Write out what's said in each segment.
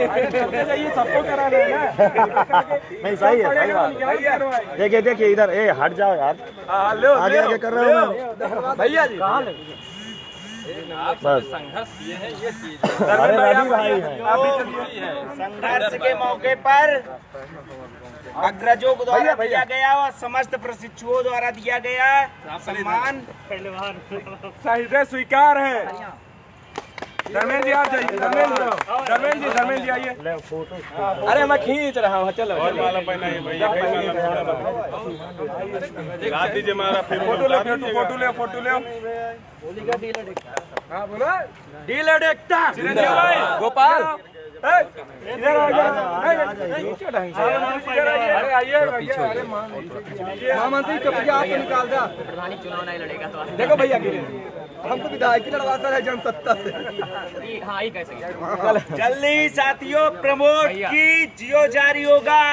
सबको कराना है ना। नहीं सही है, सही बात। देखिए देखिए इधर, हट जाओ यार, आगे आगे कर रहे हो मैं भैया जी। बस संघर्ष किए हैं ये चीज। अरे रवि भाई हैं। संघर्ष के मौके पर अग्रजों द्वारा दिया गया और समस्त प्रशिक्षुओं द्वारा दिया गया सम्मान सही स्वीकार है। धर्मेंद्र जी आप जाइए, धर्मेंद्र जी आइए। अरे मैं खींच रहा हूँ, चलो माला पहनाइए भैया, दिखा दीजिए माला, फिर फोटो ले। हाँ बोलो, डीलर एकता गोपाल इधर अरे आइए। महामंत्री चुपचाप आपको निकाल दिया। प्रधानी चुनाव नहीं लड़ेगा तो देखो भैया हमको विधायक की लड़वा है जनसत्ता से। हाँ ये कैसे जल्दी साथियों प्रमोट की जियो जारी होगा।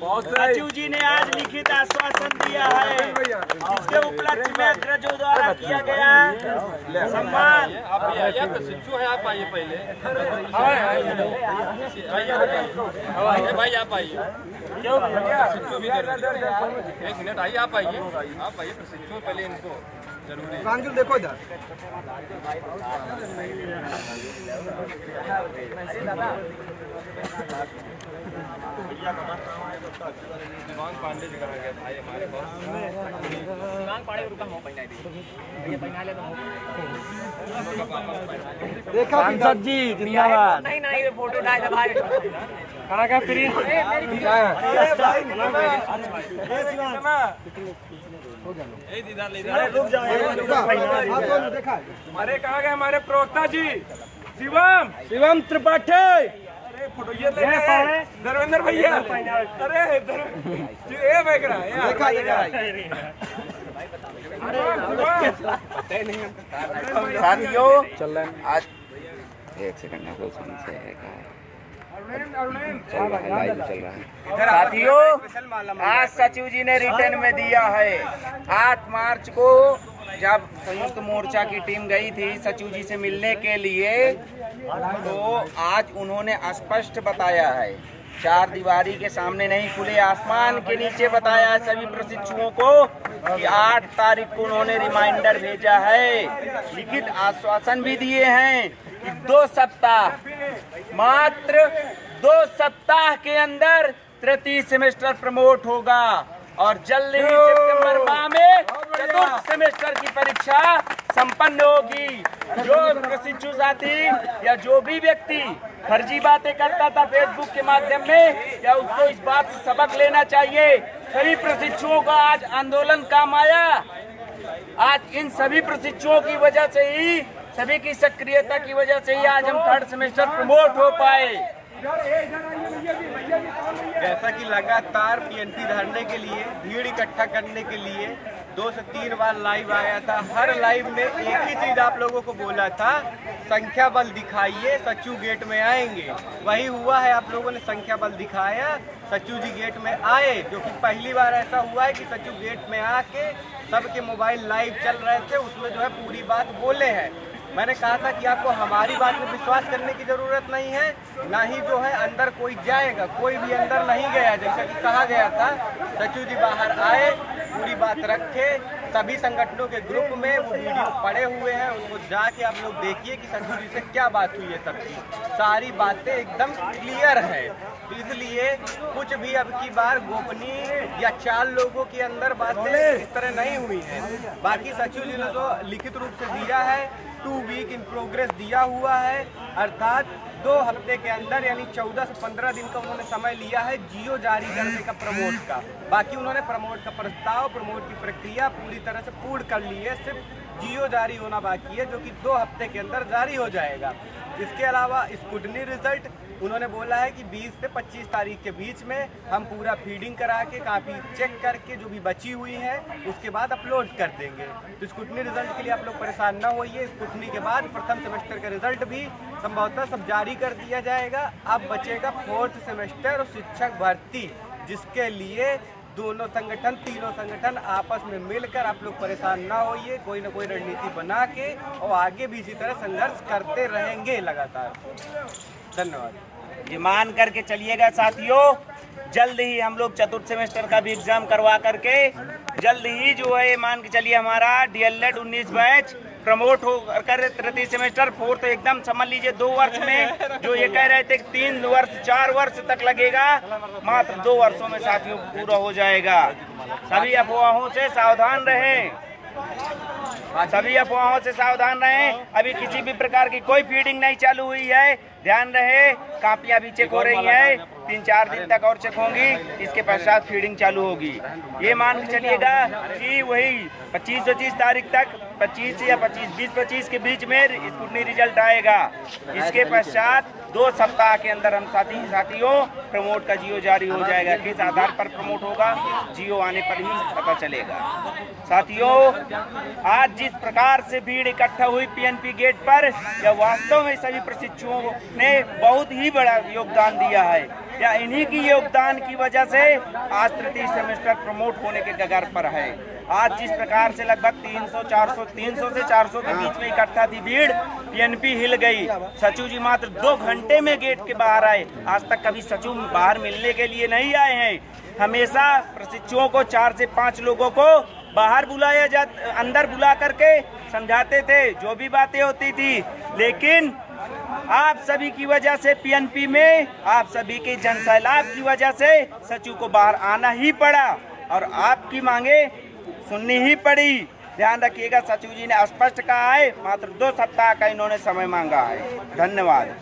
सचिव जी ने आज लिखित आश्वासन दिया है, जिसके उपलक्ष्य में अग्रजों द्वारा किया गया सम्मान। आप प्रशिक्षु हैं, आप आइए पहले भाई, आप आइए। एक मिनट आइए, आप आइए प्रशिक्षु पहले इनको जरूरी। कांजुल देखो इधर। पांडे जी करा गया था हमारे देखा सांसद जी जिंदाबाद। नहीं फोटो डाल भाई खड़ा क्या फ्री अरे कहाँ गए हमारे प्रवक्ता जी शिवम त्रिपाठी। अरे फोटो ये धर्मेंद्र भैया। अरे ये बैकरा साथियों आज एक सेकंड में साथियों आज सचिव जी ने रिटर्न में दिया है। 8 मार्च को जब संयुक्त मोर्चा की टीम गई थी सचिव जी से मिलने के लिए, तो आज उन्होंने स्पष्ट बताया है, 4 दीवारी के सामने नहीं खुले आसमान के नीचे बताया है सभी प्रशिक्षुओं को कि 8 तारीख को उन्होंने रिमाइंडर भेजा है। लिखित आश्वासन भी दिए हैं कि 2 सप्ताह, मात्र 2 सप्ताह के अंदर तृतीय सेमेस्टर प्रमोट होगा और जल्द ही सितंबर माह में चतुर्थ सेमेस्टर की परीक्षा संपन्न होगी। जो प्रशिक्षु साथी या जो भी व्यक्ति फर्जी बातें करता था फेसबुक के माध्यम में, या उसको इस बात से सबक लेना चाहिए। सभी प्रशिक्षुओं का आज आंदोलन काम आया। आज इन सभी प्रशिक्षुओं की वजह से ही, सभी की सक्रियता की वजह से ही आज हम 3rd सेमेस्टर प्रमोट हो पाए। जैसा कि लगातार पीएनटी धरने के लिए, भीड़ इकट्ठा करने के लिए 2 से 3 बार लाइव आया था। हर लाइव में एक ही चीज आप लोगों को बोला था, संख्या बल दिखाइए, सचिव गेट में आएंगे। वही हुआ है, आप लोगों ने संख्या बल दिखाया, सचिव जी गेट में आए। जो कि पहली बार ऐसा हुआ है कि सचिव गेट में आके सबके मोबाइल लाइव चल रहे थे, उसमें जो है पूरी बात बोले हैं। मैंने कहा था कि आपको हमारी बात में विश्वास करने की ज़रूरत नहीं है, ना ही जो है अंदर कोई जाएगा, कोई भी अंदर नहीं गया। जैसा कि कहा गया था, सचिव जी बाहर आए, पूरी बात रखे, सभी संगठनों के ग्रुप में वो वीडियो पड़े हुए हैं, उनको जाके आप लोग देखिए कि सचिव जी से क्या बात हुई है। सबकी सारी बातें एकदम क्लियर है। तो इसलिए कुछ भी अब की बार गोपनीय या 4 लोगों के अंदर बातें इस तरह नहीं हुई है। बाकी सचिव जी ने तो लिखित रूप से दिया है, 2 वीक इन प्रोग्रेस दिया हुआ है, अर्थात 2 हफ्ते के अंदर यानी 14 से 15 दिन का उन्होंने समय लिया है जियो जारी करने का प्रमोट का। बाकी उन्होंने प्रमोट का प्रस्ताव, प्रमोट की प्रक्रिया पूरी तरह से पूर्ण कर ली है, सिर्फ जियो जारी होना बाकी है, जो कि 2 हफ्ते के अंदर जारी हो जाएगा। इसके अलावा स्क्रूटनी रिजल्ट उन्होंने बोला है कि 20 से 25 तारीख के बीच में हम पूरा फीडिंग करा के काफ़ी चेक करके जो भी बची हुई है उसके बाद अपलोड कर देंगे। तो स्क्रूटनी रिजल्ट के लिए आप लोग परेशान ना होइए। स्क्रूटनी के बाद प्रथम सेमेस्टर का रिजल्ट भी संभवतः सब जारी कर दिया जाएगा। अब बचेगा 4th सेमेस्टर और शिक्षक भर्ती, जिसके लिए दोनों संगठन, तीनों संगठन आपस में मिलकर, आप लोग परेशान ना होइए, कोई ना कोई रणनीति बना के और आगे भी इसी तरह संघर्ष करते रहेंगे लगातार। धन्यवाद। ये मान करके चलिएगा साथियों। जल्द ही हम लोग चतुर्थ सेमेस्टर का भी एग्जाम करवा करके जल्द ही जो है मान के चलिए हमारा DLED 19 बैच प्रमोट हो कर तृतीय सेमेस्टर फोर्थ एकदम समझ लीजिए 2 वर्ष में। जो ये कह रहे थे कि 3 वर्ष 4 वर्ष तक लगेगा, मात्र 2 वर्षों में साथियों पूरा हो जाएगा। सभी अफवाहों से सावधान रहें, सभी अफवाहों से सावधान रहें। अभी किसी भी प्रकार की कोई फीडिंग नहीं चालू हुई है, ध्यान रहे। कापियां भी चेक हो रही हैं, 3-4 दिन तक और चेक होंगी, इसके पश्चात फीडिंग चालू होगी। ये मान के चलिएगा कि वही 25-25 तारीख तक 25 या 20-25 के बीच में स्कूटनी रिजल्ट आएगा। इसके पश्चात 2 सप्ताह के अंदर हम साथियों प्रमोट का जियो जारी हो जाएगा। किस आधार पर प्रमोट होगा, जियो आने पर ही पता चलेगा। साथियों, आज जिस प्रकार से भीड़ इकट्ठा हुई PNP गेट पर, यह वास्तव में सभी प्रशिक्षुओं ने बहुत ही बड़ा योगदान दिया है। या इन्हीं की योगदान की वजह से आज तृतीय सेमेस्टर प्रमोट होने के कगार पर है। आज जिस प्रकार से लगभग 300 से 400 के बीच में इकट्ठा थी भीड़, PNP हिल गई। सचिव जी मात्र 2 घंटे में गेट के बाहर आए। आज तक कभी सचिव बाहर मिलने के लिए नहीं आए हैं। हमेशा प्रशिक्षुओं को 4 से 5 लोगों को बाहर बुलाया अंदर बुला करके समझाते थे, जो भी बातें होती थी। लेकिन आप सभी की वजह से PNP में आप सभी के जनसैलाब की वजह से सचिव को बाहर आना ही पड़ा और आपकी मांगे सुननी ही पड़ी। ध्यान रखिएगा, सचिव जी ने स्पष्ट कहा है, मात्र 2 सप्ताह का इन्होंने समय मांगा है। धन्यवाद।